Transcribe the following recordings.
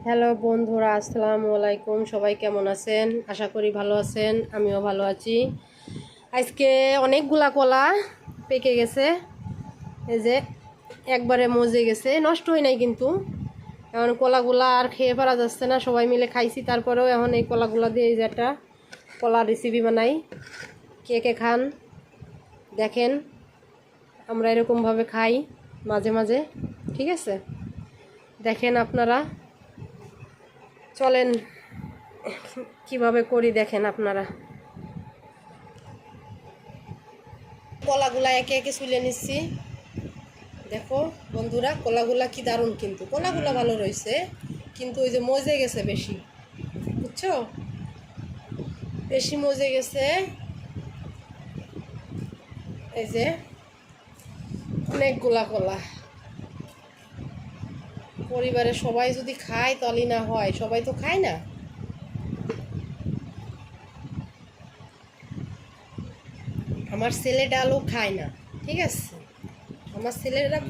Hello বন্ধুরা, আসসালামু আলাইকুম। সবাই কেমন আছেন? আশা করি ভালো আছেন, আমিও ভালো আছি। আজকে অনেকগুলা কলা পেকে গেছে, এই যে একবারে মজে গেছে, নষ্ট হয় নাই কিন্তু। এখন কলাগুলা আর খেয়ে পারা যাচ্ছে না, সবাই মিলে খাইছি। তারপরেও এখন এই কলাগুলা দিয়ে এই যে একটা কলা রেসিপি বানাই। কে কে খান দেখেন, আমরা এরকমভাবে খাই মাঝে মাঝে, ঠিক আছে? দেখেন আপনারা, চলেন কিভাবে করি দেখেন আপনারা। কলাগুলা একে একে ছুলে নিচ্ছি। দেখো বন্ধুরা, কলাগুলা কি দারুণ, কিন্তু কলাগুলা ভালো রয়েছে, কিন্তু ওই যে মজে গেছে বেশি, বুঝছো? বেশি মজে গেছে। এই যে অনেকগুলা কলা, পরিবারে সবাই যদি খায় তাহলে না হয়, সবাই তো খায় না। আমার ছেলে ডালও খায় না, ঠিক আছে? আমার ছেলেরা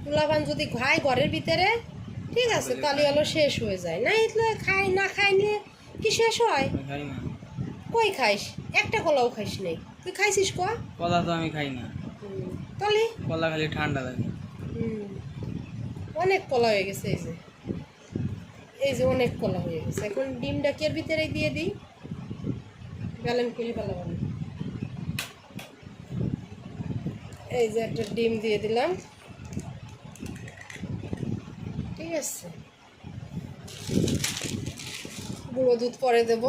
পোলাপান যদি খায় ঘরের ভিতরে, ঠিক আছে, তাহলে হলো শেষ হয়ে যায়। না এগুলো খায় না, খাইলে কি শেষ হয়? কই খাইস? একটা কলাও খাইস নেই। তুই খাইছিস কলা তো আমি খাই না। তাহলে কলা খালি ঠান্ডা লাগে। অনেক কলা হয়ে গেছে। এই যে অনেক কলা হয়ে গেছে। এখন ডিমটা কি এর ভিতরে দিয়ে দিই, ব্যালেন্স করে ফেলাম। এই যে একটা ডিম দিয়ে দিলাম, ঠিক আছে? গুঁড়ো দুধ পরে দেব।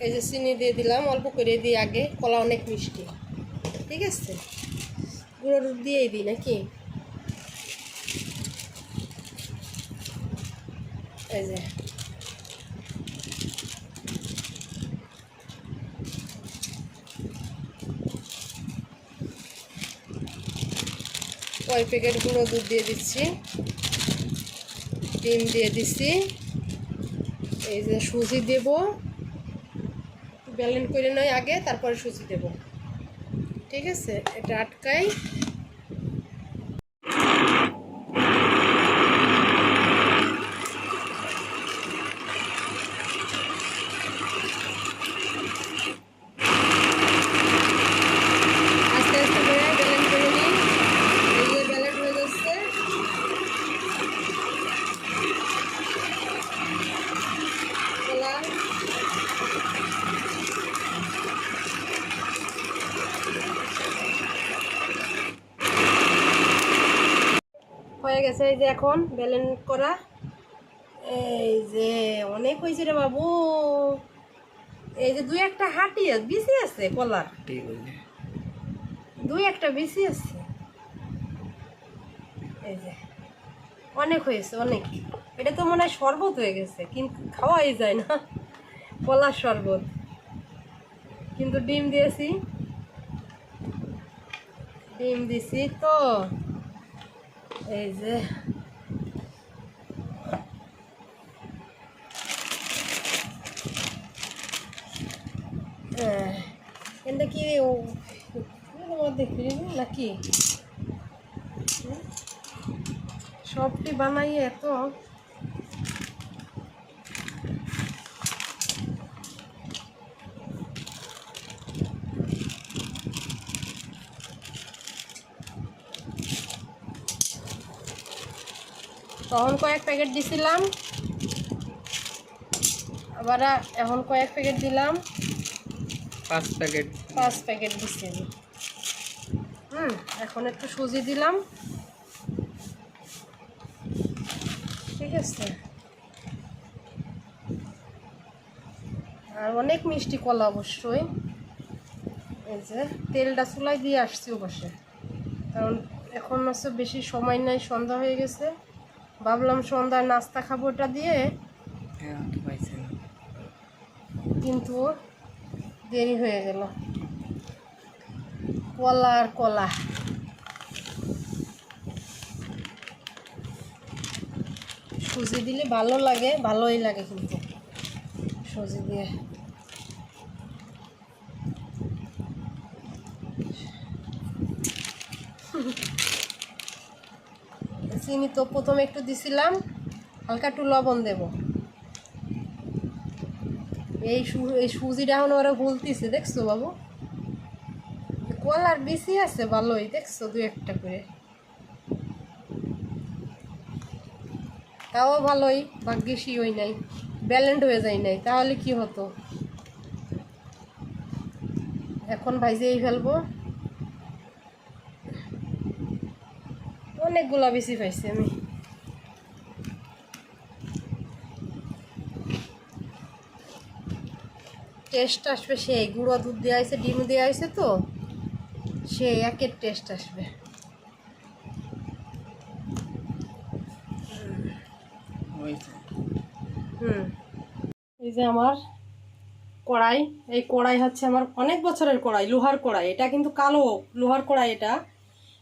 এই যে চিনি দিয়ে দিলাম, অল্প করে দিই আগে, কলা অনেক মিষ্টি, ঠিক আছে? গুঁড়ো দুধ দিয়েই দিই নাকি? এই যে কয় প্যাকেট গুঁড়ো দুধ দিয়ে দিচ্ছি, ডিম দিয়ে দিচ্ছি। এই যে সুজি দেব, ব্যালেন্স করে নয় আগে, তারপরে সুজি দেব, ঠিক আছে? এটা আটকাই। আস্তে আস্তে করে ব্যালেন্স করে নিই। এই যে ব্যালেন্স হয়ে যাচ্ছে। কলা হয়ে গেছে। এই যে এখন ব্যালেন্স করা, এই যে অনেক হয়েছে রে বাবু। এই যে দুই একটা হাঁটি বিসি আছে কলার, দুই একটা বিসি আছে। এই যে অনেক হয়েছে, অনেক। এটা তো মনে হয় শরবত হয়ে গেছে, কিন্তু খাওয়াই যায় না, কলার শরবত। কিন্তু ডিম দিয়েছি, ডিম দিছি তো। এই যে এটা কি দেখি নাকি সবটি বানাইয়ে এত তখন কয়েক প্যাকেট দিছিলাম, আবার এখন কয়েক প্যাকেট দিলাম। 5 প্যাকেট দিচ্ছি। এখন একটু সুজি দিলাম, ঠিক আছে? আর অনেক মিষ্টি কলা অবশ্যই। এই যে তেলটা চুলায় দিয়ে আসছি বসে, কারণ এখন হচ্ছে বেশি সময় নাই, সন্ধ্যা হয়ে গেছে। ভাবলাম সন্ধ্যায় নাস্তা খাবো ওটা দিয়ে, কিন্তু দেরি হয়ে গেল। কলা আর কলা, সুজি দিলে ভালো লাগে, ভালোই লাগে কিন্তু সুজি দিয়ে। চিনি তো প্রথমে একটু দিছিলাম, হালকা একটু লবণ দেব। এই সুজিটা এখন ওরা গুলতিছে, দেখছো বাবু? কলার বেশি আছে ভালোই, দেখছো, দু একটা করে, তাও ভালোই, ভাগ্যিসই হই নাই, ব্যালেন্ড হয়ে যায় নাই, তাহলে কি হতো। এখন ভাইজেই ফেলবো। অনেকগুলা বেশি পাইছি আমি। টেস্ট আসবে সেই, গুঁড়ো দুধ দেওয়া হয়েছে, ডিম দেওয়া হয়েছে, তো সেই একের টেস্ট আসবে। এই যে আমার কড়াই, এই কড়াই হচ্ছে আমার অনেক বছরের কড়াই, লোহার কড়াই। এটা কিন্তু কালো লোহার কড়াই।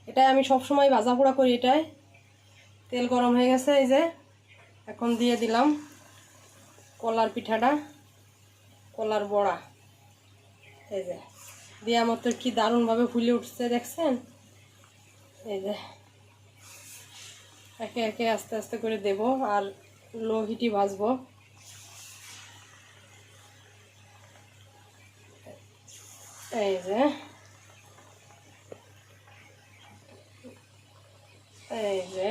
এটাই আমি সব সময় ভাজা পোড়া করি। এটাই তেল গরম হয়ে গেছে। এই যে এখন দিয়ে দিলাম কলার পিঠাটা, কলার বড়া। এই যে দেওয়া মতো কি দারুণভাবে ফুলে উঠছে, দেখছেন? এই যে একে একে আস্তে আস্তে করে দেব, আর লো হিটই ভাজবো। এই যে এই যে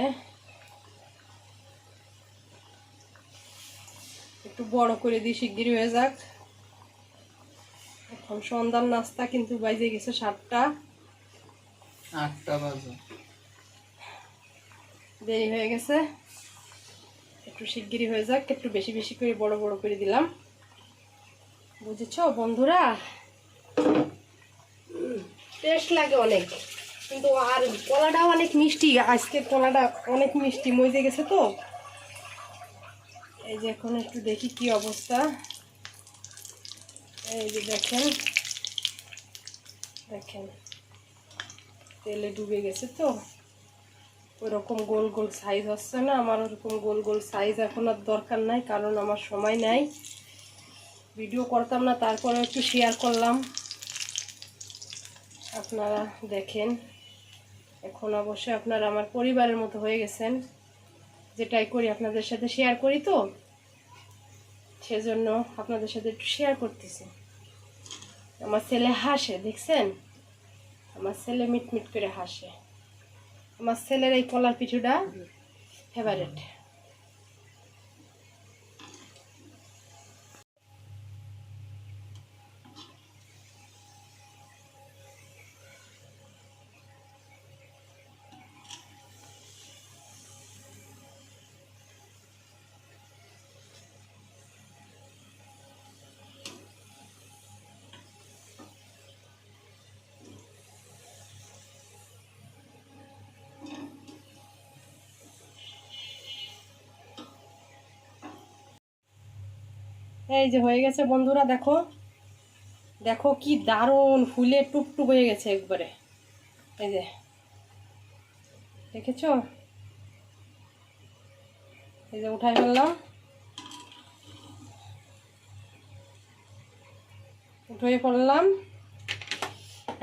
একটু বড় করে দিই, শিগগিরই হয়ে যাক। এখন সন্ধ্যার নাস্তা কিন্তু বাজে গেছে 7টা, 8টা বাজে, দেরি হয়ে গেছে। একটু শিগগিরই হয়ে যাক, একটু বেশি বেশি করে বড় বড় করে দিলাম, বুঝেছো বন্ধুরা? টেস্ট লাগে অনেক, কিন্তু আর কলাটাও অনেক মিষ্টি। আজকের কলাটা অনেক মিষ্টি, মজে গেছে তো। এই যে এখন একটু দেখি কি অবস্থা। এই যে দেখেন দেখেন, তেলে ডুবে গেছে তো, ওইরকম গোল গোল সাইজ হচ্ছে না। আমার ওরকম গোল গোল সাইজ এখন আর দরকার নাই, কারণ আমার সময় নাই, ভিডিও করতাম না। তারপরে একটু শেয়ার করলাম, আপনারা দেখেন। এখন অবশ্যই আপনারা আমার পরিবারের মতো হয়ে গেছেন, যেটাই করি আপনাদের সাথে শেয়ার করি, তো সেজন্য আপনাদের সাথে একটু শেয়ার করতেছি। আমার ছেলে হাসে, দেখছেন? আমার ছেলে মিটমিট করে হাসে। আমার ছেলের এই কলার পিঠুটা ফেভারিট। এই যে হয়ে গেছে বন্ধুরা, দেখো দেখো কি দারুণ ফুলে টুপটুপ হয়ে গেছে একবারে। এই যে দেখেছো? এই যে উঠাই ফেললাম, উঠে পড়লাম।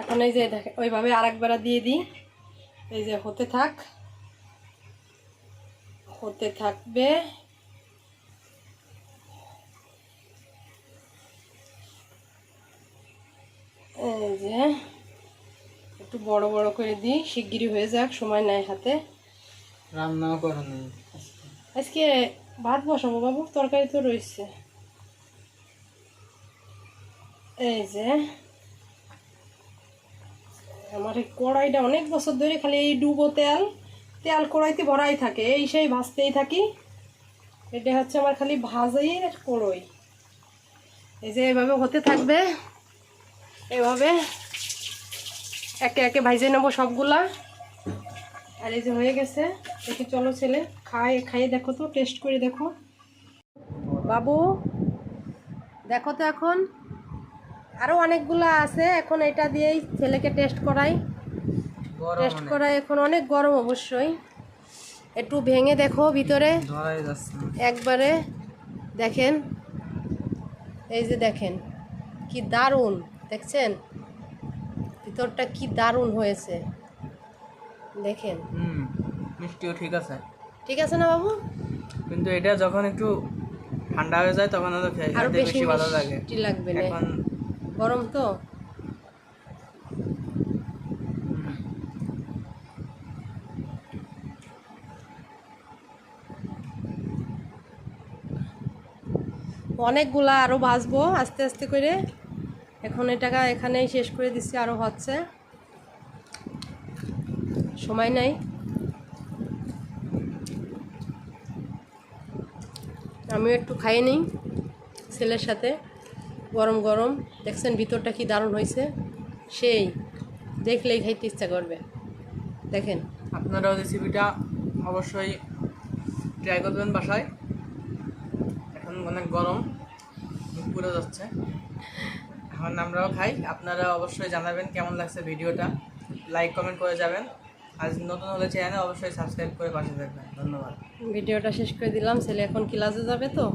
এখন এই যে দেখে ওইভাবে আরেকবার দিয়ে দিই। এই যে হতে থাক, হতে থাকবে। এই যে একটু বড় বড় করে দিই, শিগগিরই হয়ে যাক, সময় নাই হাতে। রান্নাও করো নি আজকে? ভাত বসাবো বাবু, তরকারি তো রয়েছে। এই যে আমার এই কড়াইটা অনেক বছর ধরে খালি এই ডুবো তেল তেল কড়াইতে ভরাই থাকে, এই সেই ভাজতেই থাকি। এটা হচ্ছে আমার খালি ভাজাই কড়াই। এই যে এভাবে হতে থাকবে, এভাবে একে একে ভাইজে নেবো সবগুলা। আর এই যে হয়ে গেছে, দেখি চলো ছেলে খাইয়ে দেখো তো, টেস্ট করে দেখো বাবু, দেখো তো। এখন আরও অনেকগুলা আছে, এখন এটা দিয়েই ছেলেকে টেস্ট করাই। এখন অনেক গরম অবশ্যই। একটু ভেঙে দেখো ভিতরে, একবারে দেখেন। এই যে দেখেন কি দারুণ, দেখছেন ভিতরটা কি দারুণ হয়েছে, দেখেন। মিষ্টিও ঠিক আছে, ঠিক আছে না বাবু? কিন্তু এটা যখন একটু ঠান্ডা হয়ে যায় তখন আরো আরো খেতে বেশি বেশি ভালো লাগে। মিষ্টি লাগবে না, এখন গরম তো। অনেকগুলা আরো ভাজবো আস্তে আস্তে করে। এখন এটাকে এখানেই শেষ করে দিচ্ছি, আরো হচ্ছে, সময় নাই। আমিও একটু খাইয়ে নিই ছেলের সাথে, গরম গরম। দেখছেন ভিতরটা কি দারুণ হয়েছে, সেই দেখলেই খাইতে ইচ্ছা করবে। দেখেন, আপনারাও রেসিপিটা অবশ্যই ট্রাই করবেন বাসায়। এখন অনেক গরম, মুখ পুড়ে যাচ্ছে। এখন আমরাও খাই, আপনারা অবশ্যই জানাবেন কেমন লাগছে ভিডিওটা, লাইক কমেন্ট করে যাবেন। আজ নতুন হলে চ্যানেলে অবশ্যই সাবস্ক্রাইব করে পাশে থাকবেন। ধন্যবাদ। ভিডিওটা শেষ করে দিলাম, ছেলে এখন ক্লাসে যাবে তো।